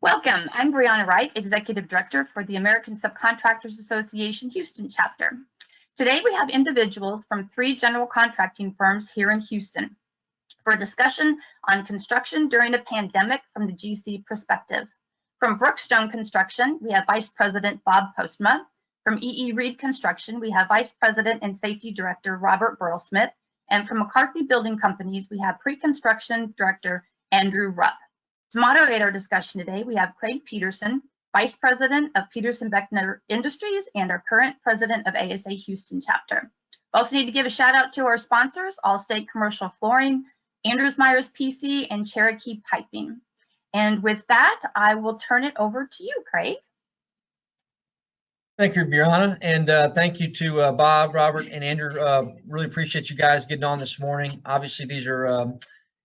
Welcome. I'm Brianna Wright, Executive Director for the American Subcontractors Association Houston chapter. Today we have individuals from 3 general contracting firms here in Houston for a discussion on construction during a pandemic from the GC perspective. From Brookstone Construction, we have Vice President Bob Postma. From E.E. Reed Construction, we have Vice President and Safety Director Robert Burelsmith. And from McCarthy Building Companies, we have Preconstruction Director Andrew Rupp. To moderate our discussion today, we have Craig Peterson, Vice President of Peterson Beckner Industries and our current President of ASA Houston chapter. We also need to give a shout out to our sponsors, Allstate Commercial Flooring, Andrews Myers PC, and Cherokee Piping. And with that, I will turn it over to you, Craig. Thank you, Brianna, and thank you to Bob, Robert, and Andrew. Really appreciate you guys getting on this morning. Obviously, these are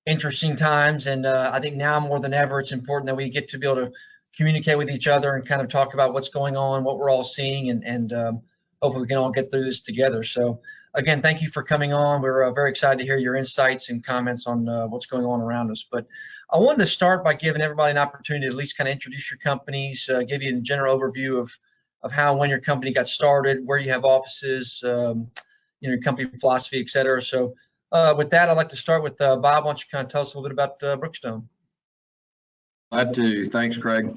interesting times, and I think now more than ever it's important that we get to be able to communicate with each other and kind of talk about what's going on, what we're all seeing, and hopefully we can all get through this together. So again, thank you for coming on. We're very excited to hear your insights and comments on what's going on around us. But I wanted to start by giving everybody an opportunity to at least kind of introduce your companies, give you a general overview of how and when your company got started, where you have offices, your company philosophy, et cetera. So with that, I'd like to start with Bob. Why don't you kind of tell us a little bit about Brookstone? Glad to. Thanks, Craig.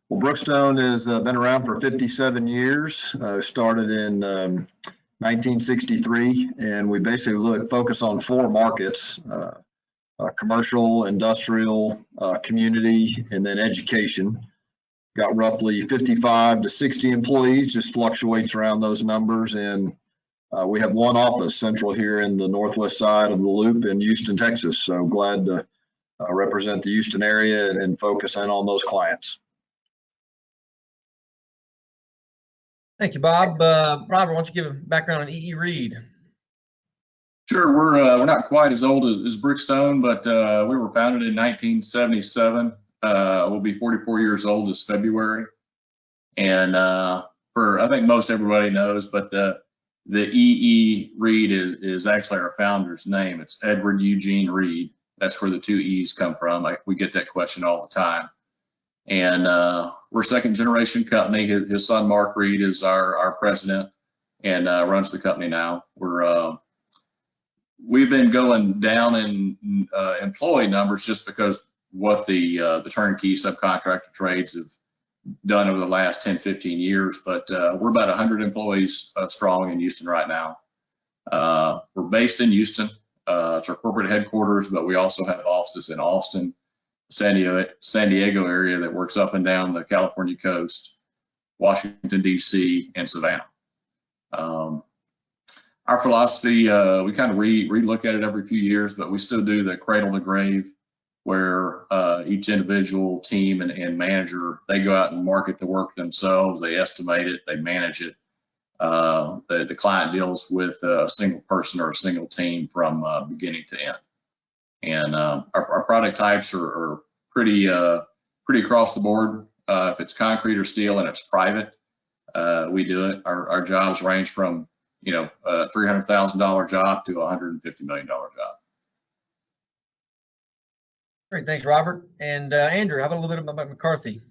Well, Brookstone has been around for 57 years. Started in 1963, and we basically focus on 4 markets: commercial, industrial, community, and then education. Got roughly 55 to 60 employees, just fluctuates around those numbers, and we have 1 office central here in the northwest side of the loop in Houston, Texas. So glad to represent the Houston area and focus in on those clients. Thank you, Bob. Robert, why don't you give a background on E.E. Reed? Sure. We're not quite as old as Brookstone, but we were founded in 1977. We'll be 44 years old this February, and I think most everybody knows, but the E.E. Reed is actually our founder's name. It's Edward Eugene Reed. That's where the 2 E's come from. We get that question all the time. And we're a 2nd generation company. His son Mark Reed is our president and runs the company now. We've been going down in employee numbers just because what the turnkey subcontractor trades have done over the last 10, 15 years, but we're about 100 employees strong in Houston right now. We're based in Houston. It's our corporate headquarters, but we also have offices in Austin, San Diego area that works up and down the California coast, Washington, D.C., and Savannah. Our philosophy, we kind of re-look at it every few years, but we still do the cradle to grave, where each individual team and manager, they go out and market the work themselves, they estimate it, they manage it. The client deals with a single person or a single team from beginning to end. And our product types are pretty across the board. If it's concrete or steel and it's private, we do it. Our jobs range from a $300,000 job to a $150 million job. Great, thanks, Robert. And Andrew, how about a little bit about McCarthy?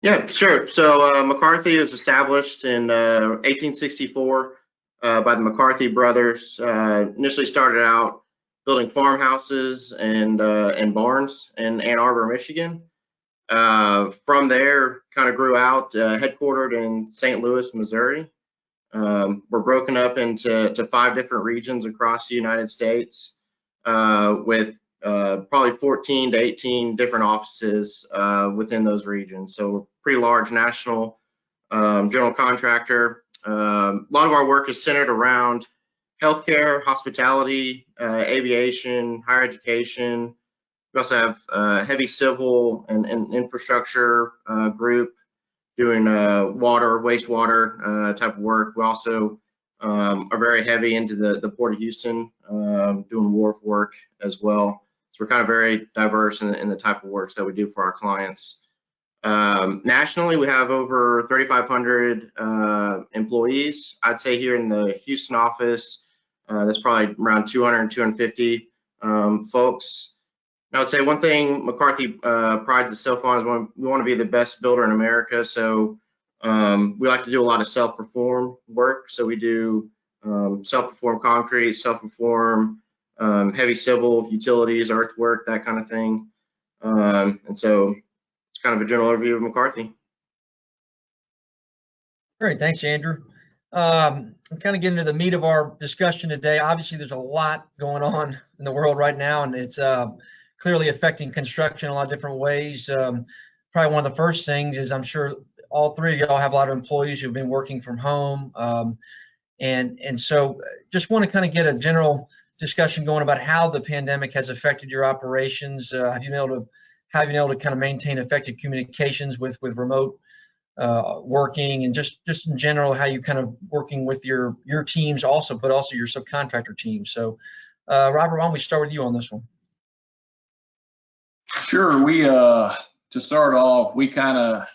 Yeah, sure. So McCarthy was established in 1864 by the McCarthy brothers. Initially started out building farmhouses and barns in Ann Arbor, Michigan. From there, kind of grew out, headquartered in St. Louis, Missouri. We're broken up into 5 different regions across the United States with probably 14 to 18 different offices within those regions. So we're pretty large national general contractor. A lot of our work is centered around healthcare, hospitality, aviation, higher education. We also have heavy civil and infrastructure group doing water, wastewater type of work. We also are very heavy into the Port of Houston, doing wharf work as well. So we're kind of very diverse in the type of works that we do for our clients. Nationally, we have over 3,500 employees. I'd say here in the Houston office, that's probably around 200, 250 folks. I would say one thing McCarthy prides itself on is we want to be the best builder in America. So we like to do a lot of self-perform work. So we do self-perform concrete, self-perform heavy civil, utilities, earthwork, that kind of thing. And so it's kind of a general overview of McCarthy. Great, thanks, Andrew. I'm kind of getting to the meat of our discussion today. Obviously, there's a lot going on in the world right now, and it's clearly affecting construction in a lot of different ways. Probably one of the first things is I'm sure all three of y'all have a lot of employees who've been working from home. And so just want to kind of get a general discussion going about how the pandemic has affected your operations. Have you been able to kind of maintain effective communications with remote working, and just in general, how you kind of working with your teams also, but also your subcontractor team. So Robert, why don't we start with you on this one? Sure. We to start off, we kind of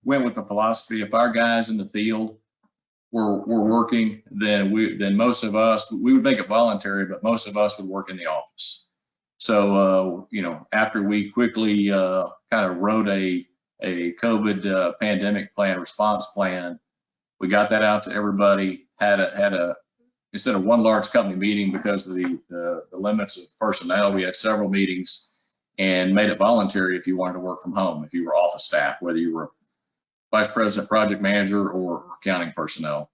went with the philosophy, if our guys in the field were working, then most of us, we would make it voluntary, but most of us would work in the office. So after we quickly kind of wrote a COVID pandemic plan, response plan, we got that out to everybody, had a instead of one large company meeting because of the limits of personnel, we had several meetings and made it voluntary if you wanted to work from home, if you were office staff, whether you were vice president, project manager, or accounting personnel.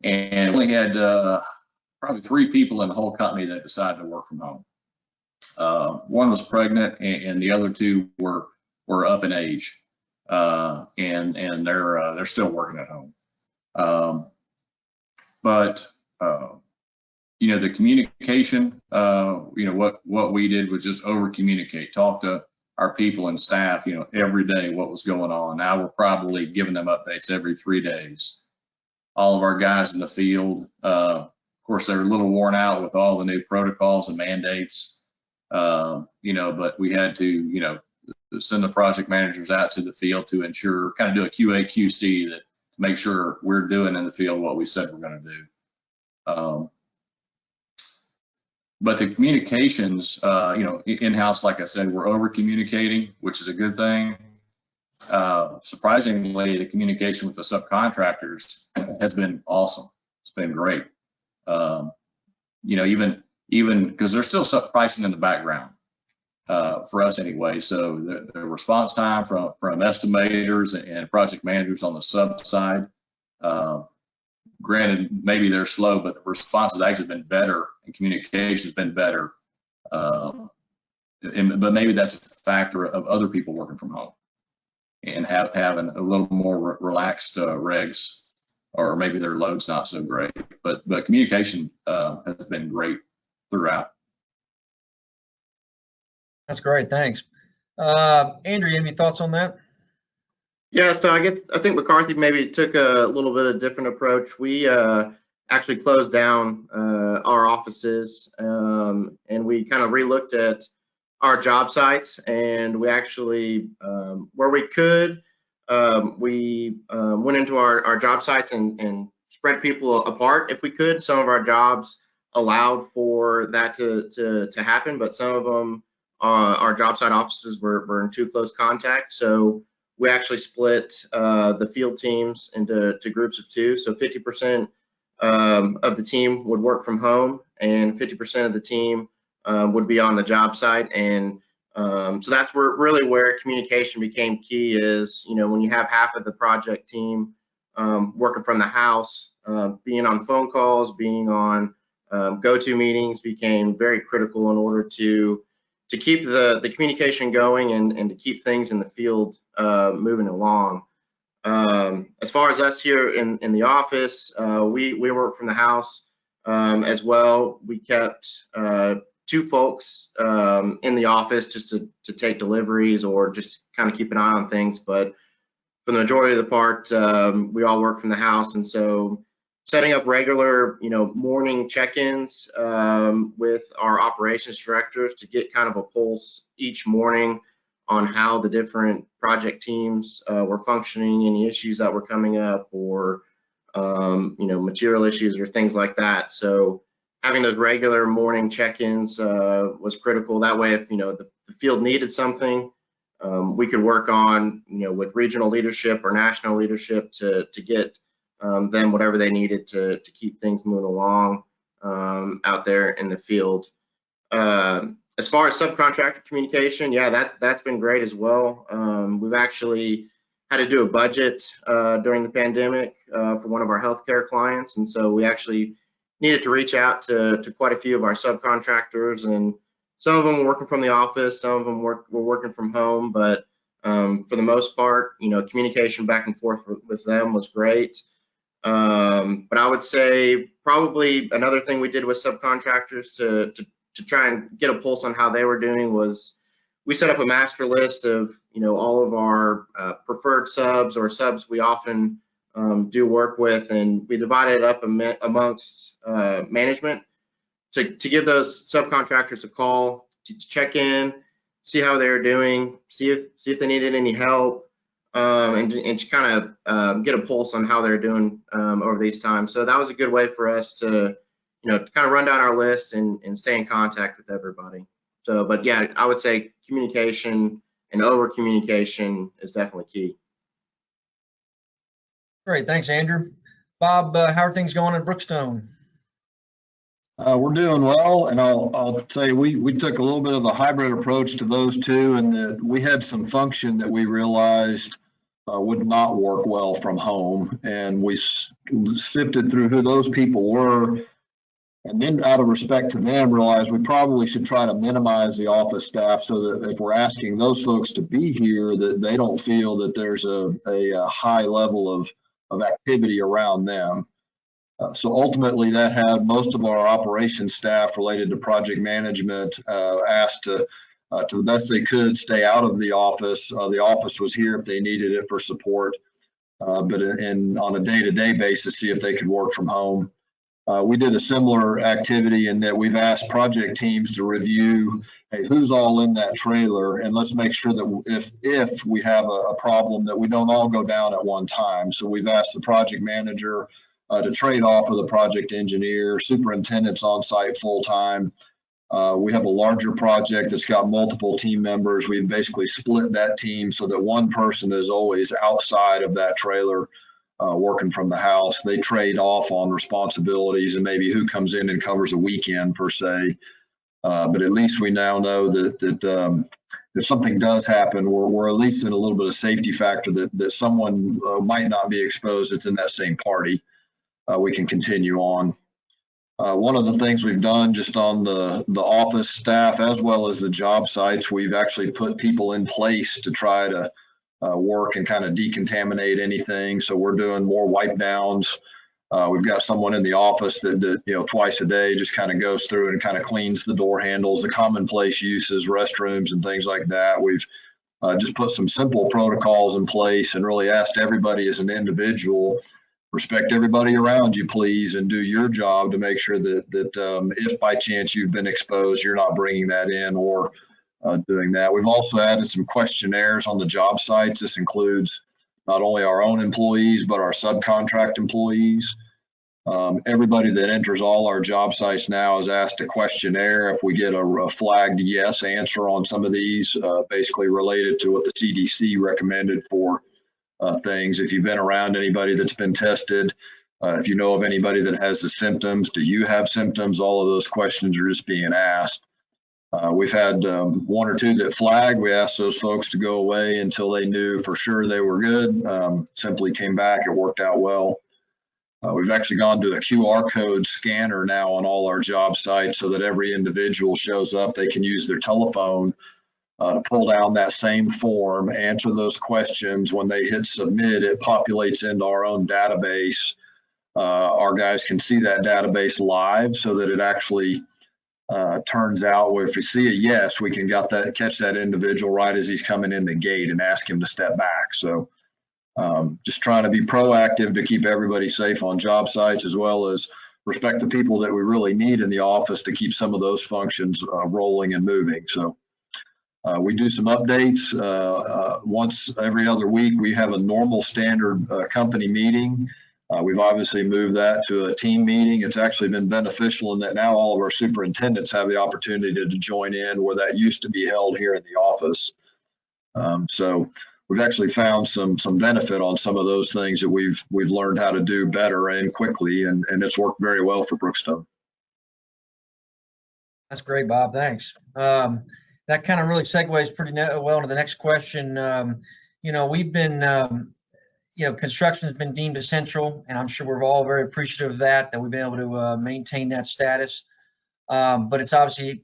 And we had probably 3 people in the whole company that decided to work from home. One was pregnant, and the other 2 were up in age, and they're still working at home. But the communication, what we did was just over communicate, talk to our people and staff, every day what was going on. Now we're probably giving them updates every 3 days. All of our guys in the field, of course, they're a little worn out with all the new protocols and mandates, but we had to, send the project managers out to the field to ensure, kind of do a QA QC to make sure we're doing in the field what we said we're going to do. But the communications, in-house, like I said, we're over communicating, which is a good thing. Surprisingly, the communication with the subcontractors has been awesome. It's been great. Even because there's still stuff pricing in the background for us anyway. So the response time from estimators and project managers on the sub side, granted, maybe they're slow, but the response has actually been better and communication has been better. But maybe that's a factor of other people working from home and having a little more relaxed regs, or maybe their load's not so great. But communication has been great throughout. That's great, thanks. Andrew, you have any thoughts on that? Yeah, so I think McCarthy maybe took a little bit of a different approach. We actually closed down our offices, and we kind of relooked at our job sites, and we actually, where we could, we went into our job sites and spread people apart if we could. Some of our jobs allowed for that to happen, but some of them, our job site offices were in too close contact. So we actually split the field teams into groups of 2. So 50% of the team would work from home, and 50% of the team would be on the job site. And so that's really where communication became key is, when you have half of the project team working from the house, being on phone calls, being on go-to meetings became very critical in order to keep the communication going and to keep things in the field moving along. As far as us here in the office, we work from the house as well. We kept 2 folks in the office just to take deliveries or just kind of keep an eye on things. But for the majority of the part, we all work from the house. And so setting up regular, morning check-ins with our operations directors to get kind of a pulse each morning on how the different project teams were functioning, any issues that were coming up, or material issues or things like that. So having those regular morning check-ins was critical. That way, if the the field needed something, we could work on, with regional leadership or national leadership to get them whatever they needed to keep things moving along out there in the field. As far as subcontractor communication, yeah, that's been great as well. We've actually had to do a budget during the pandemic for one of our healthcare clients, and so we actually needed to reach out to quite a few of our subcontractors, and some of them were working from the office, some of them were working from home, but for the most part, communication back and forth with them was great. But I would say probably another thing we did with subcontractors to try and get a pulse on how they were doing was we set up a master list of all of our preferred subs or subs we often do work with, and we divided it up amongst management to give those subcontractors a call to check in, see how they're doing, see if they needed any help, and to kind of get a pulse on how they're doing over these times. So that was a good way for us to to kind of run down our list and stay in contact with everybody. So, but yeah, I would say communication and over communication is definitely key. Great, thanks, Andrew. Bob, how are things going at Brookstone? We're doing well, and I'll say we took a little bit of a hybrid approach to those two, and that we had some function that we realized would not work well from home, and we sifted through who those people were, and then out of respect to them realized we probably should try to minimize the office staff so that if we're asking those folks to be here, that they don't feel that there's a high level of activity around them. So ultimately that had most of our operations staff related to project management asked to the best they could stay out of the office. The office was here if they needed it for support, but on a day-to-day basis, see if they could work from home. We did a similar activity in that we've asked project teams to review, hey, who's all in that trailer, and let's make sure that if we have a problem that we don't all go down at one time. So we've asked the project manager to trade off with a project engineer, superintendent's on site full time. We have a larger project that's got multiple team members. We've basically split that team so that one person is always outside of that trailer working from the house. They trade off on responsibilities and maybe who comes in and covers a weekend per se. But at least we now know that if something does happen, we're at least in a little bit of safety factor that someone might not be exposed that's in that same party. We can continue on. One of the things we've done just on the office staff as well as the job sites, we've actually put people in place to try to work and kind of decontaminate anything. So we're doing more wipe downs. We've got someone in the office that twice a day just kind of goes through and kind of cleans the door handles, the commonplace uses, restrooms and things like that. We've just put some simple protocols in place and really asked everybody as an individual, respect everybody around you, please, and do your job to make sure that if by chance you've been exposed, you're not bringing that in or doing that. We've also added some questionnaires on the job sites. This includes not only our own employees, but our subcontract employees. Everybody that enters all our job sites now is asked a questionnaire. If we get a flagged yes answer on some of these, basically related to what the CDC recommended for things. If you've been around anybody that's been tested, if you know of anybody that has the symptoms, do you have symptoms? All of those questions are just being asked. We've had one or two that flagged. We asked those folks to go away until they knew for sure they were good. Simply came back, it worked out well. We've actually gone to a QR code scanner now on all our job sites so that every individual shows up, they can use their telephone to pull down that same form, answer those questions. When they hit submit, it populates into our own database. Our guys can see that database live so that it actually turns out if we see a yes, we can catch that individual right as he's coming in the gate and ask him to step back. So just trying to be proactive to keep everybody safe on job sites, as well as respect the people that we really need in the office to keep some of those functions rolling and moving. So we do some updates once every other week. We have a normal standard company meeting. We've obviously moved that to a team meeting. It's actually been beneficial in that now all of our superintendents have the opportunity to join in where that used to be held here in the office. So we've actually found some benefit on some of those things that we've learned how to do better and quickly, and it's worked very well for Brookstone. That's great, Bob. Thanks. That kind of really segues pretty well into the next question. We've been, construction has been deemed essential, and I'm sure we're all very appreciative of that we've been able to maintain that status. But it's obviously,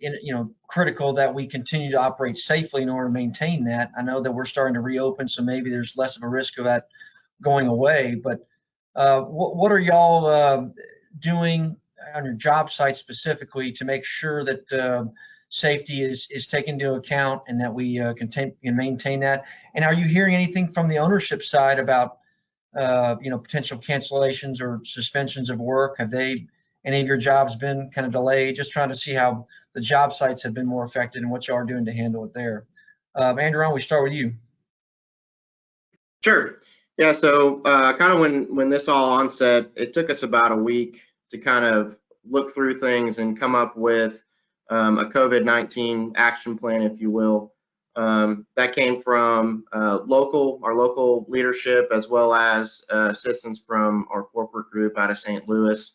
critical that we continue to operate safely in order to maintain that. I know that we're starting to reopen, so maybe there's less of a risk of that going away. But what are y'all doing on your job site specifically to make sure that safety is taken into account and that we can maintain that? And are you hearing anything from the ownership side about potential cancellations or suspensions of work? Have any of your jobs been kind of delayed? Just trying to see how the job sites have been more affected and what you are doing to handle it there. Andrew, why don't we start with you? Sure. Yeah, so kind of when this all onset, it took us about a week to kind of look through things and come up with a COVID-19 action plan, if you will. That came from our local leadership, as well as assistance from our corporate group out of St. Louis.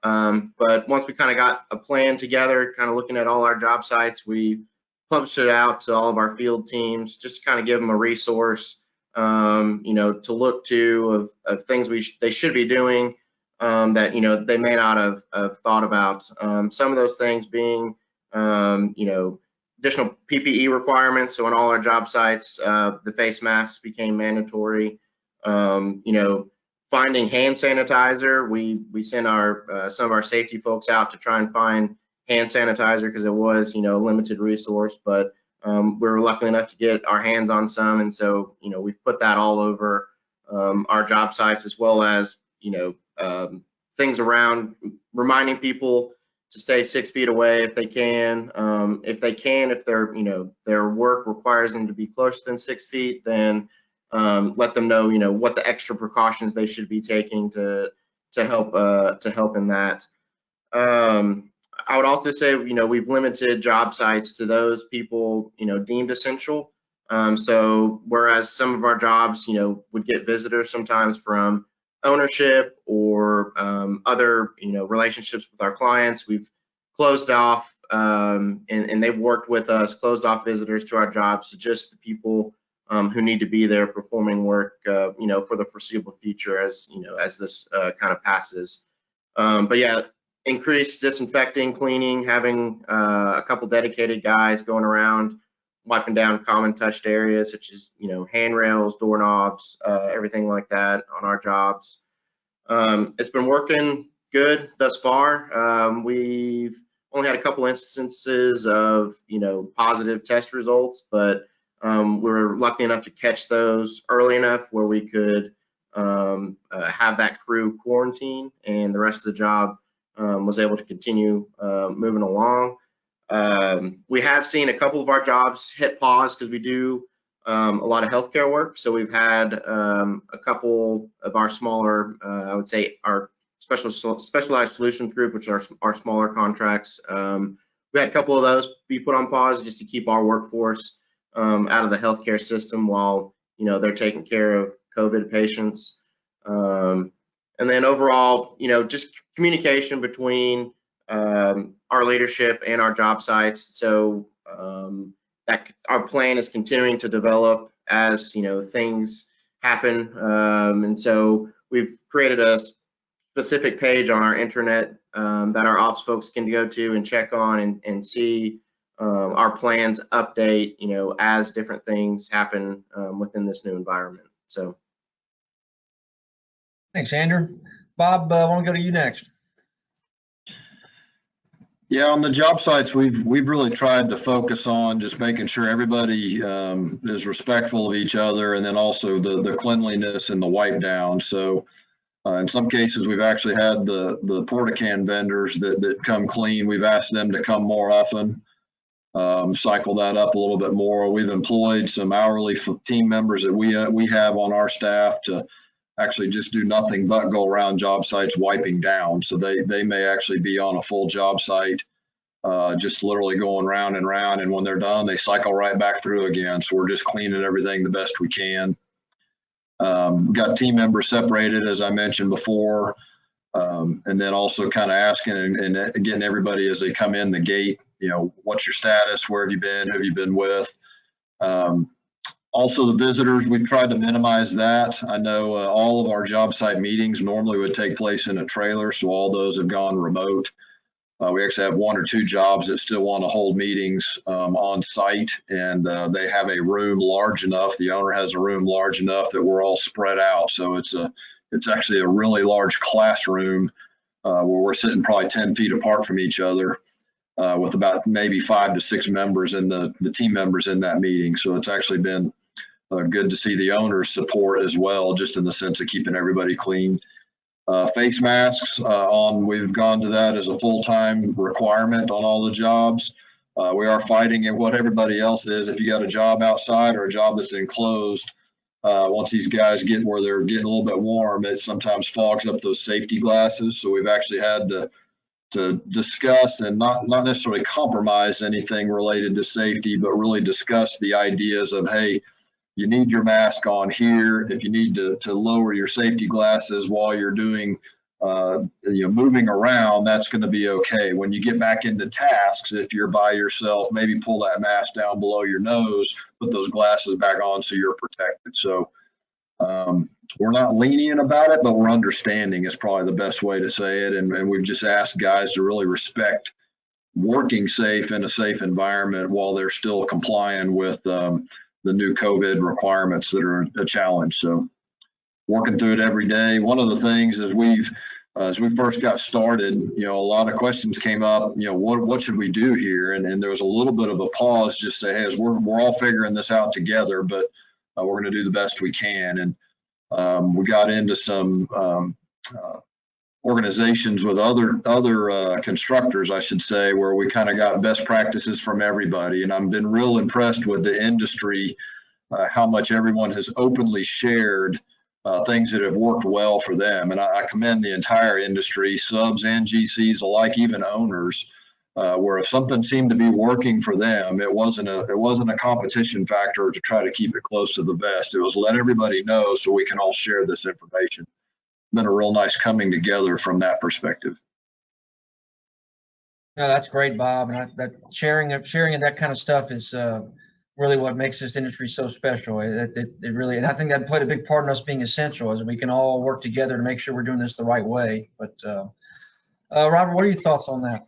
But once we kind of got a plan together, kind of looking at all our job sites, we published it out to all of our field teams, just to kind of give them a resource, to look to of things they should be doing that, they may not have thought about. Some of those things being, additional PPE requirements. So on all our job sites, the face masks became mandatory. Finding hand sanitizer. We sent some of our safety folks out to try and find hand sanitizer because it was, a limited resource, but we were lucky enough to get our hands on some. And so, we've put that all over our job sites, as well as, things around reminding people to stay 6 feet away if they can. If their work requires them to be closer than 6 feet, then let them know, what the extra precautions they should be taking to help in that. I would also say, we've limited job sites to those people, deemed essential. So whereas some of our jobs, would get visitors sometimes from ownership or other, relationships with our clients, we've closed off, and they've worked with us, closed off visitors to our jobs to just the people who need to be there performing work, for the foreseeable future as this kind of passes. But yeah, increased disinfecting, cleaning, having a couple dedicated guys going around, wiping down common touched areas such as, handrails, doorknobs, everything like that on our jobs. It's been working good thus far. We've only had a couple instances of, positive test results, but we were lucky enough to catch those early enough where we could have that crew quarantine, and the rest of the job was able to continue moving along. We have seen a couple of our jobs hit pause because we do a lot of healthcare work. So we've had a couple of our smaller, I would say our specialized solutions group, which are our smaller contracts. We had a couple of those be put on pause just to keep our workforce out of the healthcare system while, they're taking care of COVID patients. And then overall, just communication between our leadership and our job sites. So that our plan is continuing to develop as things happen. And so we've created a specific page on our intranet that our ops folks can go to and check on and see our plans update, as different things happen within this new environment. So. Thanks, Andrew. Bob, I want to go to you next. Yeah, on the job sites, we've really tried to focus on just making sure everybody is respectful of each other, and then also the cleanliness and the wipe down. So in some cases, we've actually had the porta-can vendors that come clean. We've asked them to come more often, cycle that up a little bit more. We've employed some hourly team members that we have on our staff to actually just do nothing but go around job sites wiping down. So they may actually be on a full job site, just literally going round and round. And when they're done, they cycle right back through again. So we're just cleaning everything the best we can. We've got team members separated, as I mentioned before. And then also kind of asking and getting everybody as they come in the gate, you know, what's your status? Where have you been? Who have you been with? Also, the visitors, we've tried to minimize that. I know all of our job site meetings normally would take place in a trailer, so all those have gone remote. We actually have 1 or 2 jobs that still want to hold meetings on site, and they have a room large enough. The owner has a room large enough that we're all spread out. So it's actually a really large classroom where we're sitting probably 10 feet apart from each other with about maybe 5 to 6 members and the team members in that meeting. So it's actually been good to see the owner's support as well, just in the sense of keeping everybody clean. Face masks we've gone to that as a full-time requirement on all the jobs. We are fighting at what everybody else is. If you got a job outside or a job that's enclosed, once these guys get where they're getting a little bit warm, it sometimes fogs up those safety glasses. So we've actually had to discuss and not necessarily compromise anything related to safety, but really discuss the ideas of, hey, you need your mask on here. If you need to lower your safety glasses while you're doing, moving around, that's going to be okay. When you get back into tasks, if you're by yourself, maybe pull that mask down below your nose, put those glasses back on so you're protected. So we're not lenient about it, but we're understanding is probably the best way to say it. And we've just asked guys to really respect working safe in a safe environment while they're still complying with the new COVID requirements that are a challenge. So working through it every day. One of the things is as we first got started, you know, a lot of questions came up, you know, what should we do here? And there was a little bit of a pause, just say, hey, we're all figuring this out together, but we're going to do the best we can. And we got into some organizations with other constructors, I should say, where we kind of got best practices from everybody. And I've been real impressed with the industry, how much everyone has openly shared things that have worked well for them. And I commend the entire industry, subs and GCs alike, even owners, where if something seemed to be working for them, it wasn't a competition factor to try to keep it close to the vest. It was let everybody know so we can all share this information. Been a real nice coming together from that perspective. No, that's great, Bob. And that sharing of that kind of stuff is really what makes this industry so special. It really, and I think that played a big part in us being essential, as we can all work together to make sure we're doing this the right way. But Robert, what are your thoughts on that?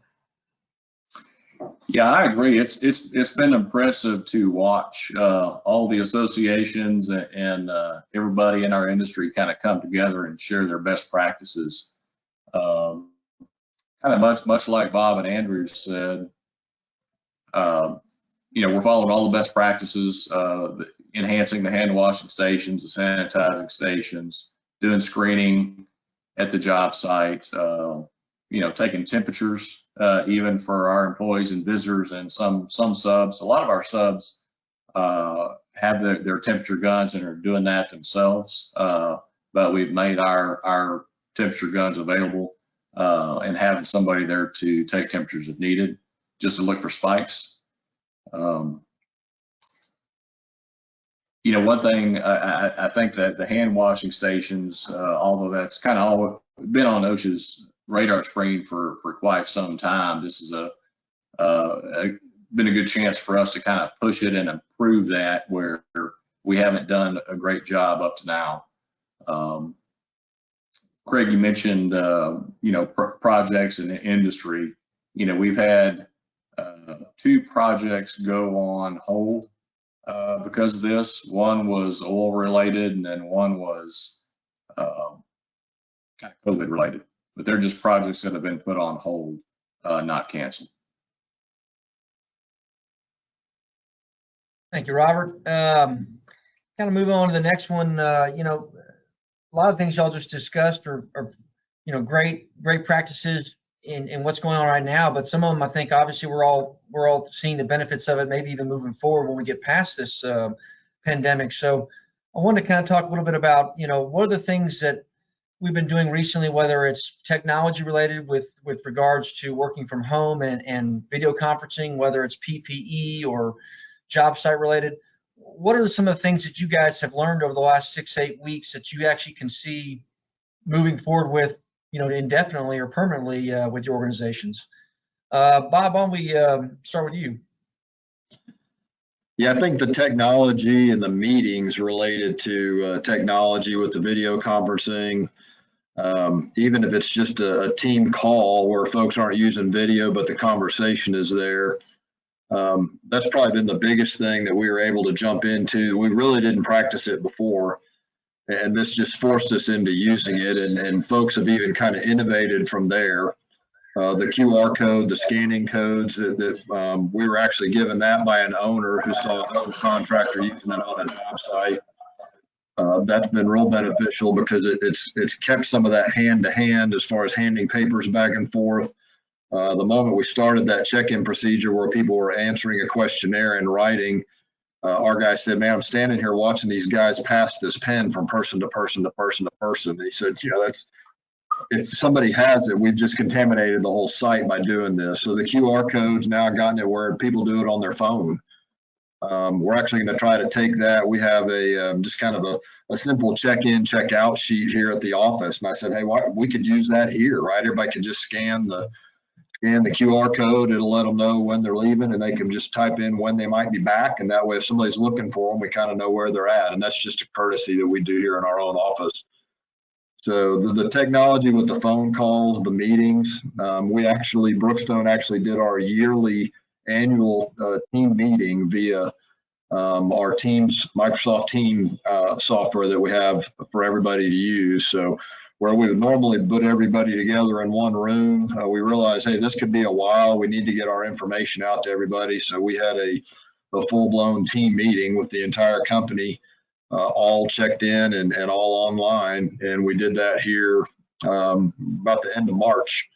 Yeah, I agree. It's been impressive to watch all the associations and everybody in our industry kind of come together and share their best practices. Kind of much like Bob and Andrew said, we're following all the best practices, enhancing the hand washing stations, the sanitizing stations, doing screening at the job site, taking temperatures even for our employees and visitors, and some subs. A lot of our subs have their temperature guns and are doing that themselves, but we've made our temperature guns available and having somebody there to take temperatures if needed, just to look for spikes. One thing I think that the hand washing stations, although that's kind of all been on OSHA's radar screen for quite some time, this is been a good chance for us to kind of push it and improve that, where we haven't done a great job up to now. Craig, you mentioned projects in the industry. We've had 2 projects go on hold because of this. One was oil related, and then one was kind of COVID related. But they're just projects that have been put on hold, not canceled. Thank you, Robert. Kind of moving on to the next one. A lot of things y'all just discussed are great practices in what's going on right now. But some of them, I think, obviously, we're all seeing the benefits of it. Maybe even moving forward when we get past this pandemic. So, I wanted to kind of talk a little bit about, what are the things that we've been doing recently, whether it's technology related with regards to working from home and video conferencing, whether it's PPE or job site related. What are some of the things that you guys have learned over the last 6-8 weeks that you actually can see moving forward with, indefinitely or permanently with your organizations? Bob, why don't we start with you? Yeah, I think the technology and the meetings related to technology with the video conferencing, even if it's just a team call where folks aren't using video, but the conversation is there. That's probably been the biggest thing that we were able to jump into. We really didn't practice it before, and this just forced us into using it, and folks have even kind of innovated from there. The QR code, the scanning codes that we were actually given that by an owner who saw another contractor using it on a job site. That's been real beneficial because it's kept some of that hand to hand as far as handing papers back and forth. The moment we started that check-in procedure where people were answering a questionnaire in writing, our guy said, "Man, I'm standing here watching these guys pass this pen from person to person to person to person." And he said, that's, if somebody has it, we've just contaminated the whole site by doing this. So the QR codes now gotten it where people do it on their phone. We're actually going to try to take that. We have just kind of a simple check-in, check-out sheet here at the office. And I said, hey, we could use that here, right? Everybody can just scan the QR code. It'll let them know when they're leaving, and they can just type in when they might be back. And that way, if somebody's looking for them, we kind of know where they're at. And that's just a courtesy that we do here in our own office. So the technology with the phone calls, the meetings, Brookstone actually did our annual team meeting via our Teams, Microsoft Team software that we have for everybody to use. So where we would normally put everybody together in one room, we realized, hey, this could be a while. We need to get our information out to everybody. So we had a full-blown team meeting with the entire company, all checked in and all online. And we did that here about the end of March,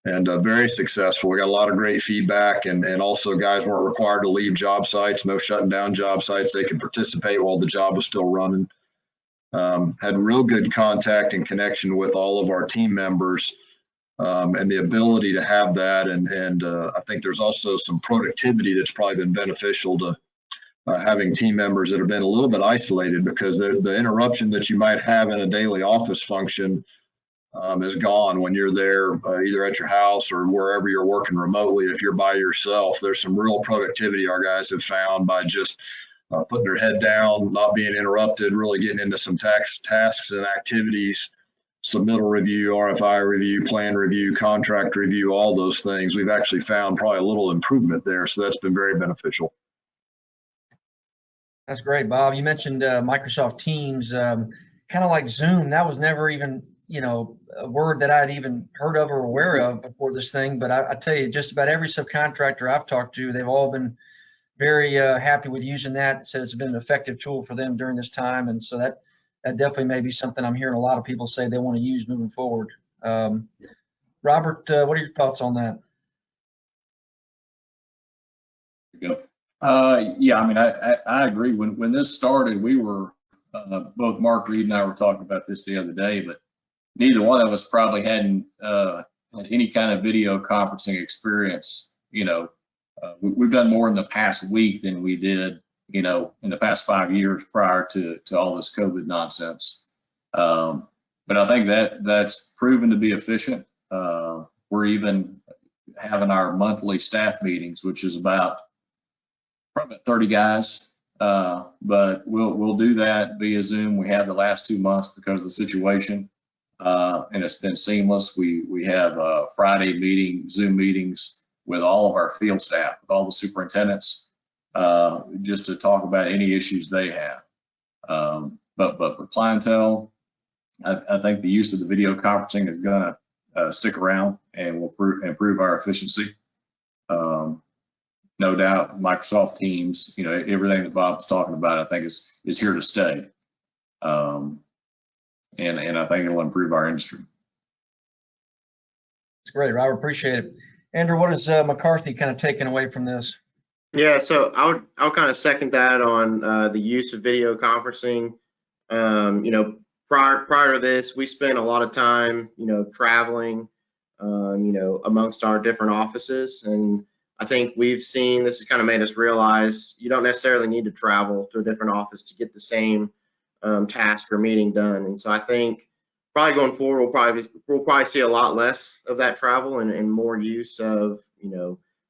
and very successful. We got a lot of great feedback, and also guys weren't required to leave job sites, no shutting down job sites. They could participate while the job was still running. Had real good contact and connection with all of our team members, and the ability to have that. And I think there's also some productivity that's probably been beneficial to having team members that have been a little bit isolated, because the interruption that you might have in a daily office function is gone when you're there, either at your house or wherever you're working remotely. If you're by yourself, there's some real productivity our guys have found by just putting their head down, not being interrupted, really getting into some tasks and activities, submittal review, RFI review, plan review, contract review, all those things. We've actually found probably a little improvement there. So that's been very beneficial. That's great, Bob. You mentioned Microsoft Teams, kind of like Zoom. That was never even, a word that I'd even heard of or aware of before this thing. But I tell you, just about every subcontractor I've talked to, they've all been very happy with using that. Said it's been an effective tool for them during this time. And so that definitely may be something I'm hearing a lot of people say they want to use moving forward. Robert, what are your thoughts on that? Yeah, I mean, I agree. When this started, we were, both Mark Reed and I were talking about this the other day, but neither one of us probably hadn't had any kind of video conferencing experience. We've done more in the past week than we did, in the past 5 years prior to all this COVID nonsense. But I think that's proven to be efficient. We're even having our monthly staff meetings, which is about probably 30 guys, but we'll do that via Zoom. We have the last 2 months because of the situation, and it's been seamless. We have Friday Zoom meetings with all of our field staff, with all the superintendents, just to talk about any issues they have. But with clientele, I think the use of the video conferencing is going to stick around and will improve our efficiency. No doubt, Microsoft Teams, everything that Bob was talking about, I think is here to stay. And I think it'll improve our industry. It's great, Robert. Appreciate it. Andrew, what is McCarthy kind of taking away from this? Yeah, so I'll kind of second that on the use of video conferencing. Prior to this, we spent a lot of time, traveling, amongst our different offices. And I think we've seen this has kind of made us realize you don't necessarily need to travel to a different office to get the same task or meeting done. And so I think probably going forward, we'll probably see a lot less of that travel and more use of,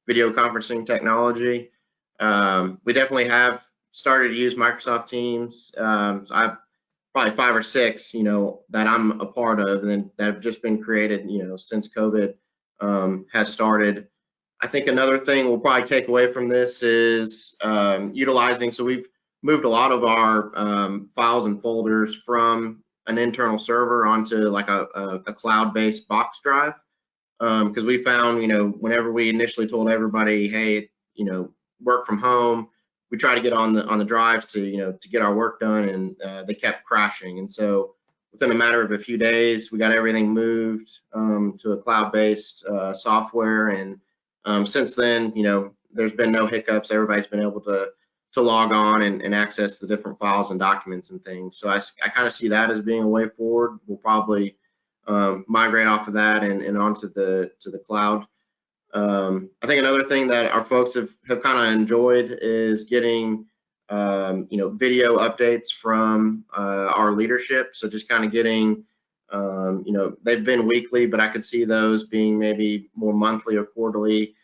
video conferencing technology. We definitely have started to use Microsoft Teams. I've probably 5 or 6, that I'm a part of and that have just been created, since COVID has started. I think another thing we'll probably take away from this is utilizing, so we've moved a lot of our files and folders from an internal server onto like a cloud-based box drive, because we found, whenever we initially told everybody, hey, work from home, we try to get on the drives to get our work done, and they kept crashing. And so within a matter of a few days, we got everything moved to a cloud-based software, and since then, there's been no hiccups. Everybody's been able to log on and access the different files and documents and things. So I kind of see that as being a way forward. We'll probably migrate off of that and onto the cloud. I think another thing that our folks have kind of enjoyed is getting video updates from our leadership. So just kind of getting they've been weekly, but I could see those being maybe more monthly or quarterly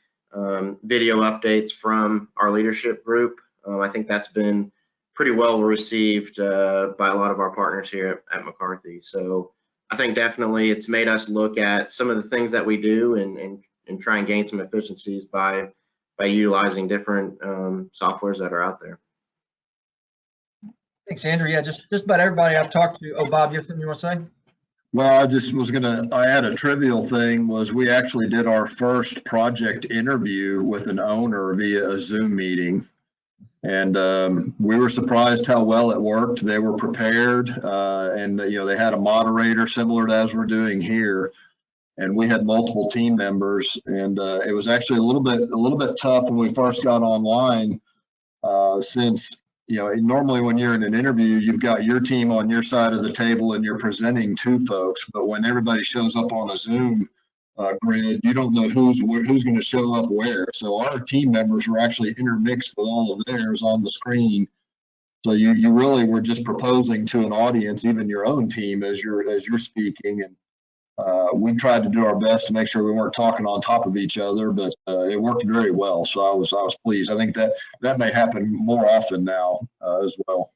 video updates from our leadership group. I think that's been pretty well received by a lot of our partners here at McCarthy. So I think definitely it's made us look at some of the things that we do and try and gain some efficiencies by utilizing different softwares that are out there. Thanks, Andrew. Yeah, just about everybody I've talked to. Oh, Bob, you have something you want to say? Well, I had a trivial thing, was we actually did our first project interview with an owner via a Zoom meeting. And we were surprised how well it worked. They were prepared, and they had a moderator similar to as we're doing here. And we had multiple team members, and it was actually a little bit tough when we first got online, since normally when you're in an interview, you've got your team on your side of the table and you're presenting to folks. But when everybody shows up on a Zoom grid, you don't know who's going to show up where. So our team members were actually intermixed with all of theirs on the screen. So you really were just proposing to an audience, even your own team, as you're speaking. And we tried to do our best to make sure we weren't talking on top of each other, but it worked very well. So I was pleased. I think that may happen more often now as well.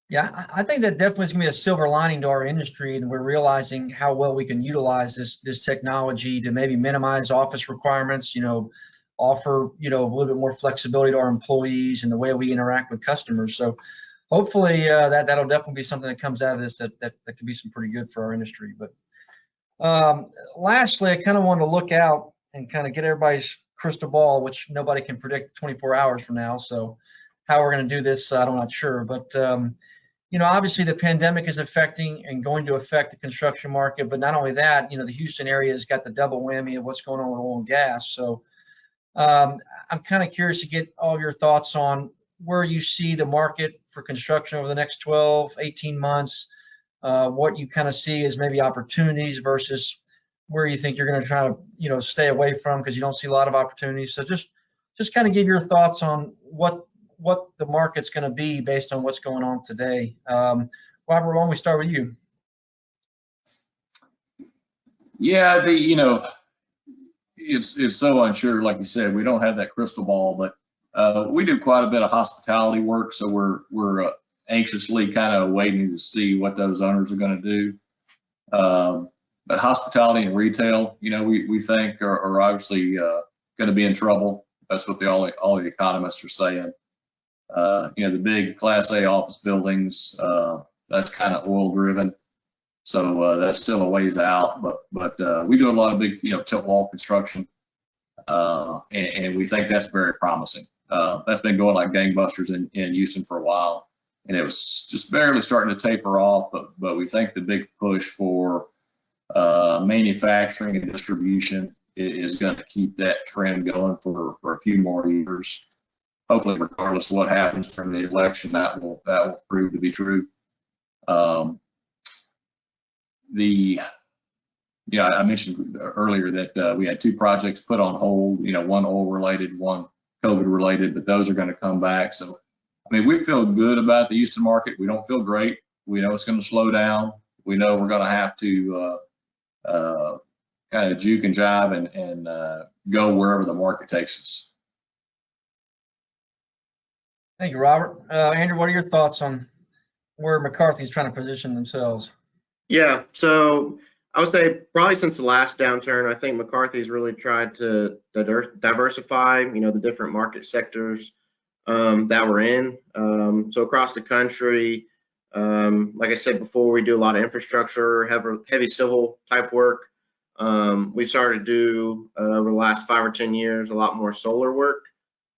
Yeah, I think that definitely is going to be a silver lining to our industry, and we're realizing how well we can utilize this technology to maybe minimize office requirements, offer, a little bit more flexibility to our employees and the way we interact with customers. So hopefully that'll definitely be something that comes out of this that could be some pretty good for our industry. But lastly, I kind of want to look out and kind of get everybody's crystal ball, which nobody can predict 24 hours from now. So how we're going to do this, I'm not sure. But obviously the pandemic is affecting and going to affect the construction market. But not only that, the Houston area has got the double whammy of what's going on with oil and gas. So I'm kind of curious to get all of your thoughts on where you see the market for construction over the next 12, 18 months, what you kind of see as maybe opportunities versus where you think you're going to try to, stay away from because you don't see a lot of opportunities. So just kind of give your thoughts on what the market's going to be based on what's going on today. Robert, why don't we start with you? Yeah, it's so unsure. Like you said, we don't have that crystal ball, but we do quite a bit of hospitality work, so we're anxiously kind of waiting to see what those owners are going to do. But hospitality and retail, we think are obviously going to be in trouble. That's what all the economists are saying. The big Class A office buildings, that's kind of oil driven. So that's still a ways out, but we do a lot of big, tilt wall construction, and we think that's very promising. That's been going like gangbusters in Houston for a while, and it was just barely starting to taper off, but we think the big push for manufacturing and distribution is going to keep that trend going for a few more years. Hopefully, regardless of what happens from the election, that will prove to be true. I mentioned earlier that we had 2 projects put on hold, one oil related, one COVID related, but those are going to come back. So, I mean, we feel good about the Houston market. We don't feel great. We know it's going to slow down. We know we're going to have to kind of juke and jive and go wherever the market takes us. Thank you, Robert. Andrew, what are your thoughts on where McCarthy's trying to position themselves? Yeah, so I would say probably since the last downturn, I think McCarthy's really tried to diversify, the different market sectors that we're in. So across the country, like I said before, we do a lot of infrastructure, heavy civil type work. We've started to do over the last 5 or 10 years a lot more solar work,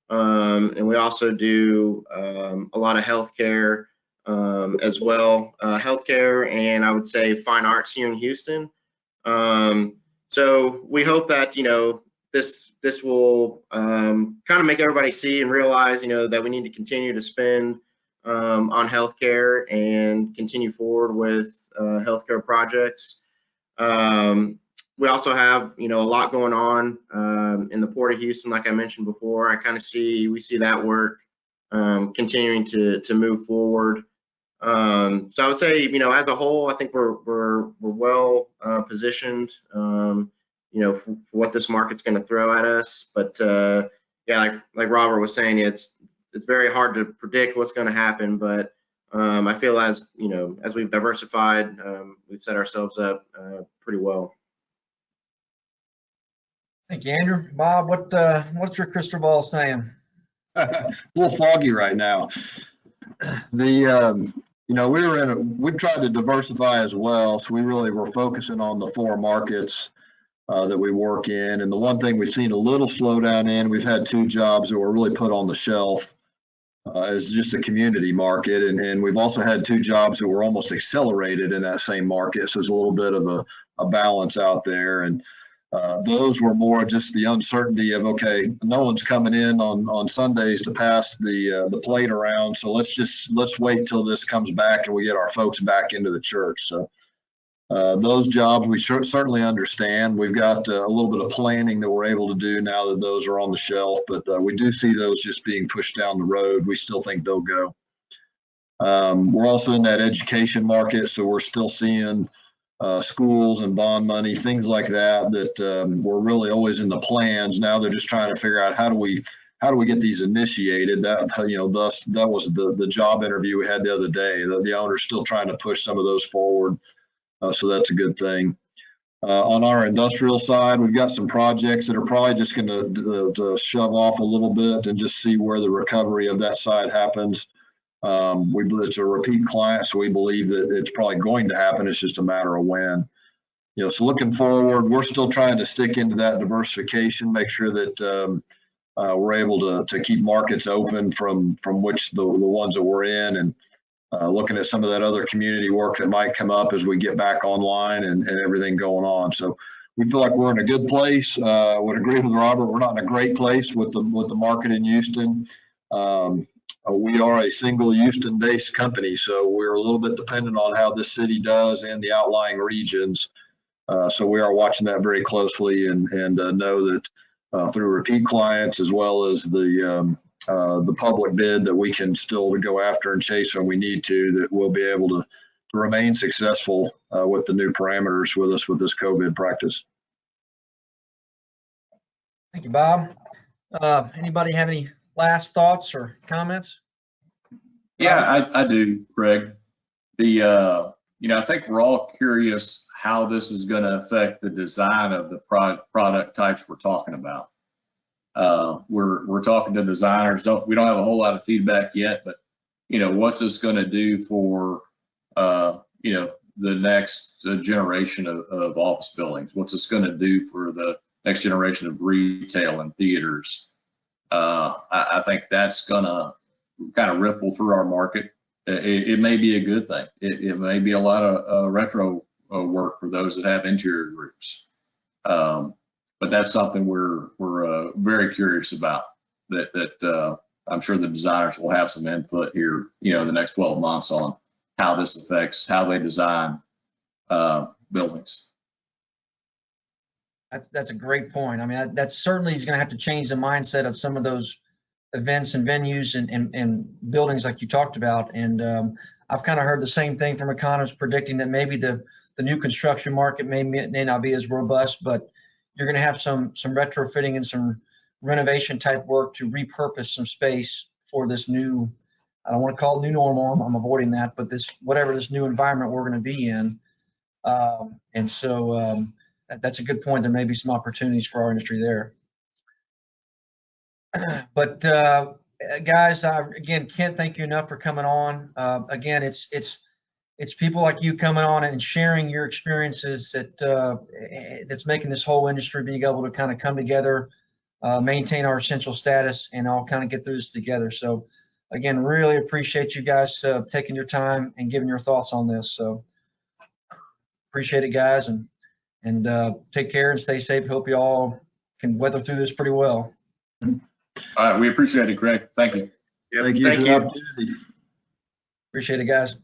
and we also do a lot of healthcare as well, healthcare and I would say fine arts here in Houston. So we hope that this will kind of make everybody see and realize that we need to continue to spend on healthcare and continue forward with healthcare projects. We also have a lot going on in the Port of Houston, like I mentioned before. We see that work continuing to move forward. So I would say as a whole, I think we're well positioned for what this market's going to throw at us. But yeah, like Robert was saying, it's very hard to predict what's going to happen. But I feel as we've diversified, we've set ourselves up pretty well. Thank you, Andrew. Bob, what's your crystal ball saying? A little foggy right now. We've tried to diversify as well, so we really were focusing on the 4 markets that we work in. And the one thing we've seen a little slowdown in, we've had 2 jobs that were really put on the shelf is just the community market, and we've also had 2 jobs that were almost accelerated in that same market. So there's a little bit of a balance out there, and those were more just the uncertainty of, okay, no one's coming in on Sundays to pass the plate around, so let's wait till this comes back and we get our folks back into the church. So those jobs we certainly understand. We've got a little bit of planning that we're able to do now that those are on the shelf, but we do see those just being pushed down the road. We still think they'll go. We're also in that education market, so we're still seeing schools and bond money, things like that were really always in the plans. Now they're just trying to figure out how do we get these initiated. That that was the job interview we had the other day. The owner's still trying to push some of those forward, so that's a good thing. On our industrial side, we've got some projects that are probably just going to shove off a little bit and just see where the recovery of that side happens. It's a repeat client, so we believe that it's probably going to happen. It's just a matter of when. So looking forward, we're still trying to stick into that diversification, make sure that we're able to keep markets open from which the ones that we're in, and looking at some of that other community work that might come up as we get back online and everything going on. So we feel like we're in a good place. Would agree with Robert. We're not in a great place with the market in Houston. We are a single Houston-based company, so we're a little bit dependent on how this city does and the outlying regions. So we are watching that very closely and know that through repeat clients as well as the public bid that we can still go after and chase when we need to, that we'll be able to remain successful with the new parameters with this COVID practice. Thank you, Bob. Anybody have any last thoughts or comments? Yeah, I do, Greg. I think we're all curious how this is going to affect the design of the product types we're talking about. We're talking to designers. We don't have a whole lot of feedback yet, but what's this going to do for the next generation of office buildings? What's this going to do for the next generation of retail and theaters? I think that's going to kind of ripple through our market. It may be a good thing. It may be a lot of retro work for those that have interior groups. But that's something we're very curious about. That I'm sure the designers will have some input here, the next 12 months on how this affects how they design buildings. That's a great point. I mean, that certainly is going to have to change the mindset of some of those events and venues and buildings like you talked about. And I've kind of heard the same thing from economists predicting that maybe the new construction market may not be as robust, but you're going to have some retrofitting and some renovation type work to repurpose some space for this new, I don't want to call it new normal, I'm avoiding that, but whatever this new environment we're going to be in. And so that's a good point. There may be some opportunities for our industry there. But guys, again, can't thank you enough for coming on. Again, it's people like you coming on and sharing your experiences that's making this whole industry being able to kind of come together, maintain our essential status, and all kind of get through this together. So again, really appreciate you guys taking your time and giving your thoughts on this. So appreciate it, guys, and take care and stay safe. Hope you all can weather through this pretty well. All right, we appreciate it, Greg. Thank you. Yep, Thank you for the opportunity. Appreciate it, guys.